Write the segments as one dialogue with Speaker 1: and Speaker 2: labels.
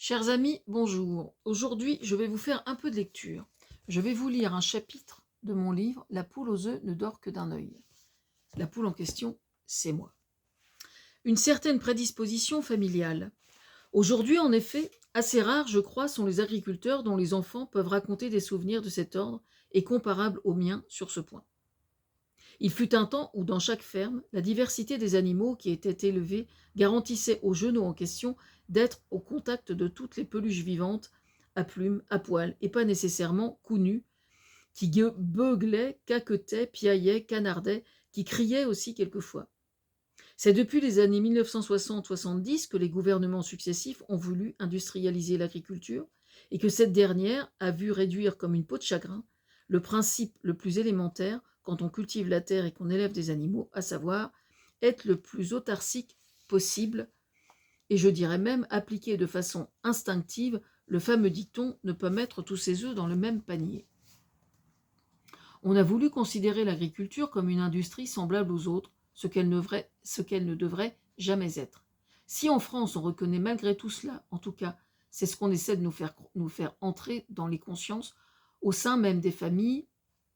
Speaker 1: Chers amis, bonjour. Aujourd'hui, je vais vous faire un peu de lecture. Je vais vous lire un chapitre de mon livre « La poule aux œufs ne dort que d'un œil ». La poule en question, c'est moi. Une certaine prédisposition familiale. Aujourd'hui, en effet, assez rares, je crois, sont les agriculteurs dont les enfants peuvent raconter des souvenirs de cet ordre et comparables aux miens sur ce point. Il fut un temps où, dans chaque ferme, la diversité des animaux qui étaient élevés garantissait aux genoux en question d'être au contact de toutes les peluches vivantes, à plumes, à poils, et pas nécessairement cou nus, qui beuglaient, caquetaient, piaillaient, canardaient, qui criaient aussi quelquefois. C'est depuis les années 1960-70 que les gouvernements successifs ont voulu industrialiser l'agriculture et que cette dernière a vu réduire comme une peau de chagrin le principe le plus élémentaire quand on cultive la terre et qu'on élève des animaux, à savoir être le plus autarcique possible et je dirais même appliquer de façon instinctive le fameux dicton « ne pas mettre tous ses œufs dans le même panier ». On a voulu considérer l'agriculture comme une industrie semblable aux autres, ce qu'elle ne devrait jamais être. Si en France on reconnaît malgré tout cela, en tout cas c'est ce qu'on essaie de nous faire entrer dans les consciences, au sein même des familles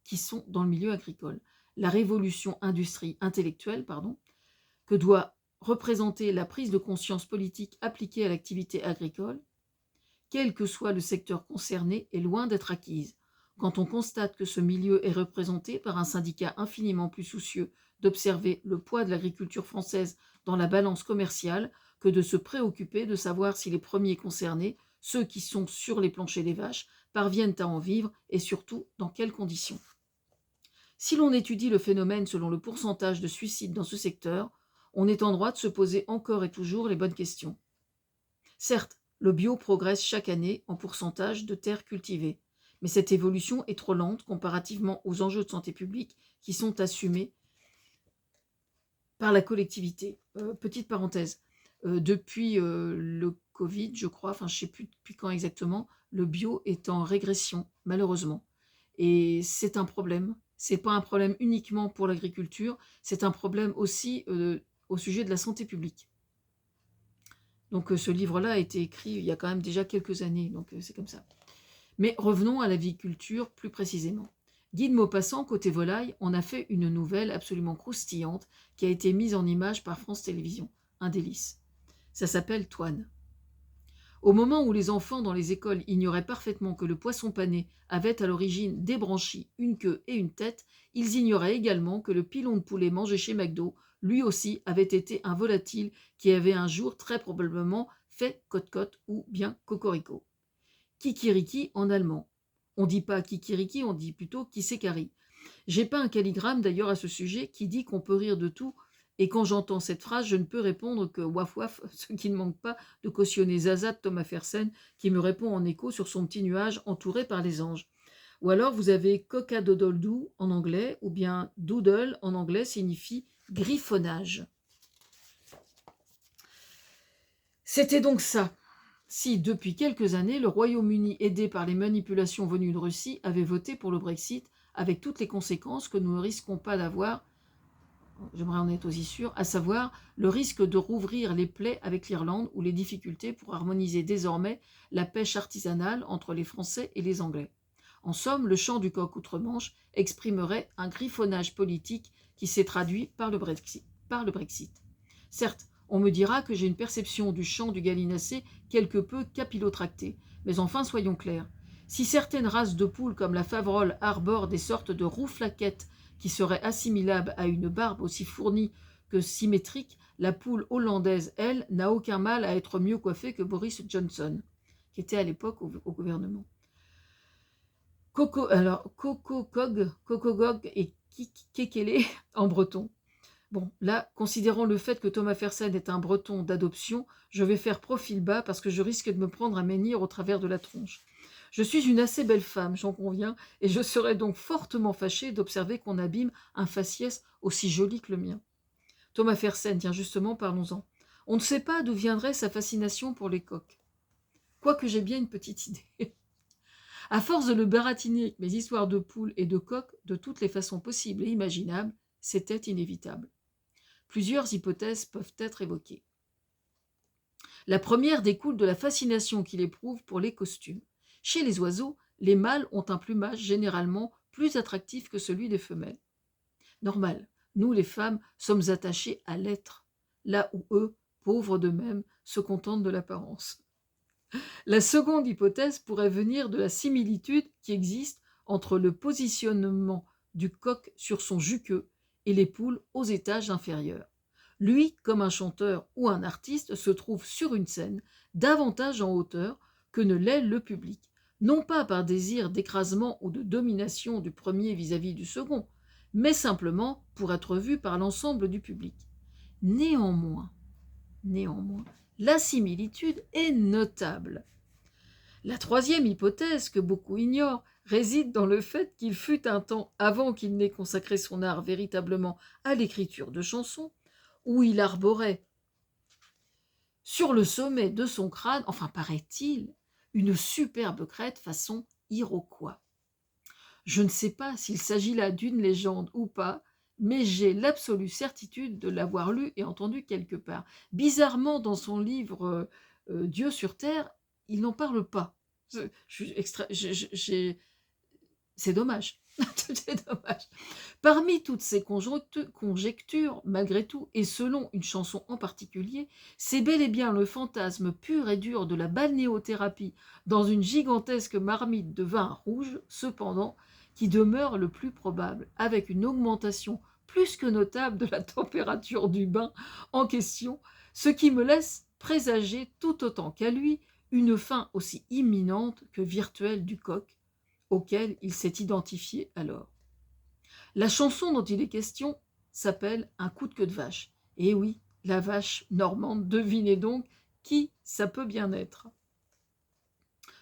Speaker 1: qui sont dans le milieu agricole. La révolution intellectuelle, que doit représenter la prise de conscience politique appliquée à l'activité agricole, quel que soit le secteur concerné, est loin d'être acquise. Quand on constate que ce milieu est représenté par un syndicat infiniment plus soucieux d'observer le poids de l'agriculture française dans la balance commerciale que de se préoccuper de savoir si les premiers concernés, ceux qui sont sur les planchers des vaches, parviennent à en vivre et surtout dans quelles conditions. Si l'on étudie le phénomène selon le pourcentage de suicides dans ce secteur, on est en droit de se poser encore et toujours les bonnes questions. Certes, le bio progresse chaque année en pourcentage de terres cultivées, mais cette évolution est trop lente comparativement aux enjeux de santé publique qui sont assumés par la collectivité. Petite parenthèse, depuis le Covid, je crois, je ne sais plus depuis quand exactement, le bio est en régression, malheureusement. Et c'est un problème. Ce n'est pas un problème uniquement pour l'agriculture, c'est un problème aussi au sujet de la santé publique. Donc ce livre-là a été écrit il y a quand même déjà quelques années, donc c'est comme ça. Mais revenons à l'aviculture plus précisément. Guy de Maupassant, côté volaille, en a fait une nouvelle absolument croustillante qui a été mise en image par France Télévisions. Un délice. Ça s'appelle Toine. Au moment où les enfants dans les écoles ignoraient parfaitement que le poisson pané avait à l'origine des branchies, une queue et une tête, ils ignoraient également que le pilon de poulet mangé chez McDo, lui aussi, avait été un volatile qui avait un jour très probablement fait cote-cote ou bien cocorico. Kikiriki en allemand. On ne dit pas kikiriki, on dit plutôt kisekari. J'ai pas un calligramme d'ailleurs à ce sujet qui dit qu'on peut rire de tout, et quand j'entends cette phrase, je ne peux répondre que waf waf, ce qui ne manque pas de cautionner Zaza de Thomas Fersen, qui me répond en écho sur son petit nuage entouré par les anges. Ou alors vous avez coca-doodle-doo en anglais, ou bien doodle en anglais signifie griffonnage. C'était donc ça. Si, depuis quelques années, le Royaume-Uni, aidé par les manipulations venues de Russie, avait voté pour le Brexit, avec toutes les conséquences que nous ne risquons pas d'avoir, j'aimerais en être aussi sûr, à savoir le risque de rouvrir les plaies avec l'Irlande ou les difficultés pour harmoniser désormais la pêche artisanale entre les Français et les Anglais. En somme, le chant du coq outre-Manche exprimerait un griffonnage politique qui s'est traduit par le Brexit. Certes, on me dira que j'ai une perception du chant du gallinacé quelque peu capillotractée, mais enfin soyons clairs. Si certaines races de poules comme la Faverolles arborent des sortes de rouflaquettes qui seraient assimilables à une barbe aussi fournie que symétrique, la poule hollandaise, elle, n'a aucun mal à être mieux coiffée que Boris Johnson, qui était à l'époque au gouvernement. Kokogog et Kekele en breton. Bon, là, considérant le fait que Thomas Fersen est un breton d'adoption, je vais faire profil bas parce que je risque de me prendre un menhir au travers de la tronche. Je suis une assez belle femme, j'en conviens, et je serais donc fortement fâchée d'observer qu'on abîme un faciès aussi joli que le mien. Thomas Fersen, tiens justement, parlons-en. On ne sait pas d'où viendrait sa fascination pour les coqs. Quoique j'ai bien une petite idée. À force de le baratiner avec mes histoires de poules et de coqs de toutes les façons possibles et imaginables, c'était inévitable. Plusieurs hypothèses peuvent être évoquées. La première découle de la fascination qu'il éprouve pour les costumes. Chez les oiseaux, les mâles ont un plumage généralement plus attractif que celui des femelles. Normal, nous les femmes sommes attachées à l'être, là où eux, pauvres d'eux-mêmes, se contentent de l'apparence. La seconde hypothèse pourrait venir de la similitude qui existe entre le positionnement du coq sur son juqueux et les poules aux étages inférieurs. Lui, comme un chanteur ou un artiste, se trouve sur une scène davantage en hauteur que ne l'est le public, non pas par désir d'écrasement ou de domination du premier vis-à-vis du second, mais simplement pour être vu par l'ensemble du public. Néanmoins, la similitude est notable. La troisième hypothèse, que beaucoup ignorent, réside dans le fait qu'il fut un temps, avant qu'il n'ait consacré son art véritablement à l'écriture de chansons, où il arborait sur le sommet de son crâne, enfin paraît-il, une superbe crête façon Iroquois. Je ne sais pas s'il s'agit là d'une légende ou pas, mais j'ai l'absolue certitude de l'avoir lu et entendu quelque part. Bizarrement, dans son livre Dieu sur Terre, il n'en parle pas. C'est dommage. C'est dommage. Parmi toutes ces conjectures, malgré tout, et selon une chanson en particulier, c'est bel et bien le fantasme pur et dur de la balnéothérapie dans une gigantesque marmite de vin rouge, cependant, qui demeure le plus probable, avec une augmentation plus que notable de la température du bain en question, ce qui me laisse présager tout autant qu'à lui une fin aussi imminente que virtuelle du coq, auquel il s'est identifié alors. La chanson dont il est question s'appelle « Un coup de queue de vache ». Et oui, la vache normande, devinez donc qui ça peut bien être.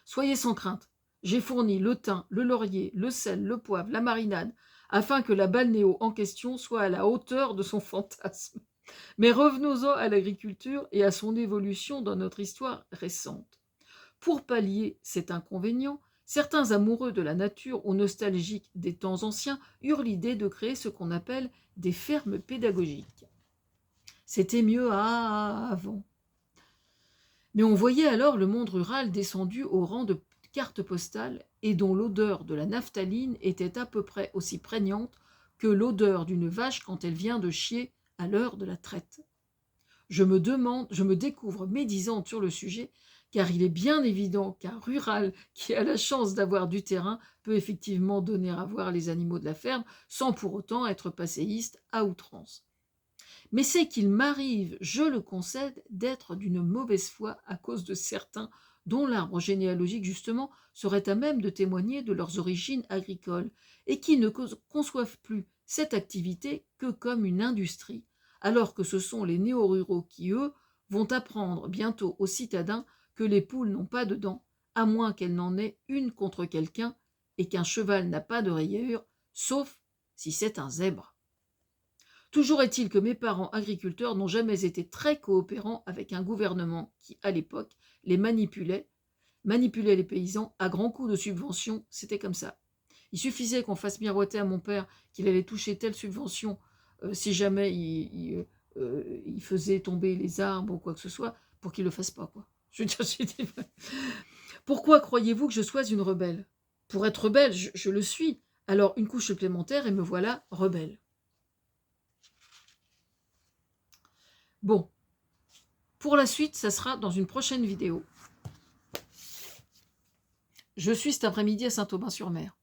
Speaker 1: Soyez sans crainte, j'ai fourni le thym, le laurier, le sel, le poivre, la marinade, afin que la balnéo en question soit à la hauteur de son fantasme. Mais revenons-en à l'agriculture et à son évolution dans notre histoire récente. Pour pallier cet inconvénient, certains amoureux de la nature ou nostalgiques des temps anciens eurent l'idée de créer ce qu'on appelle des fermes pédagogiques. C'était mieux avant. Mais on voyait alors le monde rural descendu au rang de cartes postales et dont l'odeur de la naphtaline était à peu près aussi prégnante que l'odeur d'une vache quand elle vient de chier à l'heure de la traite. Je me découvre médisante sur le sujet, car il est bien évident qu'un rural qui a la chance d'avoir du terrain peut effectivement donner à voir les animaux de la ferme sans pour autant être passéiste à outrance. Mais c'est qu'il m'arrive, je le concède, d'être d'une mauvaise foi à cause de certains dont l'arbre généalogique justement serait à même de témoigner de leurs origines agricoles et qui ne conçoivent plus cette activité que comme une industrie, alors que ce sont les néo-ruraux qui, eux, vont apprendre bientôt aux citadins que les poules n'ont pas de dents, à moins qu'elles n'en aient une contre quelqu'un, et qu'un cheval n'a pas de rayures, sauf si c'est un zèbre. Toujours est-il que mes parents agriculteurs n'ont jamais été très coopérants avec un gouvernement qui, à l'époque, les manipulait les paysans à grands coups de subventions, c'était comme ça. Il suffisait qu'on fasse miroiter à mon père qu'il allait toucher telle subvention si jamais il faisait tomber les arbres ou quoi que ce soit, pour qu'il ne le fasse pas, quoi. Je veux dire, pourquoi croyez-vous que je sois une rebelle? Pour être rebelle, je le suis. Alors une couche supplémentaire et me voilà rebelle. Bon, pour la suite, ça sera dans une prochaine vidéo. Je suis cet après-midi à Saint-Aubin-sur-Mer.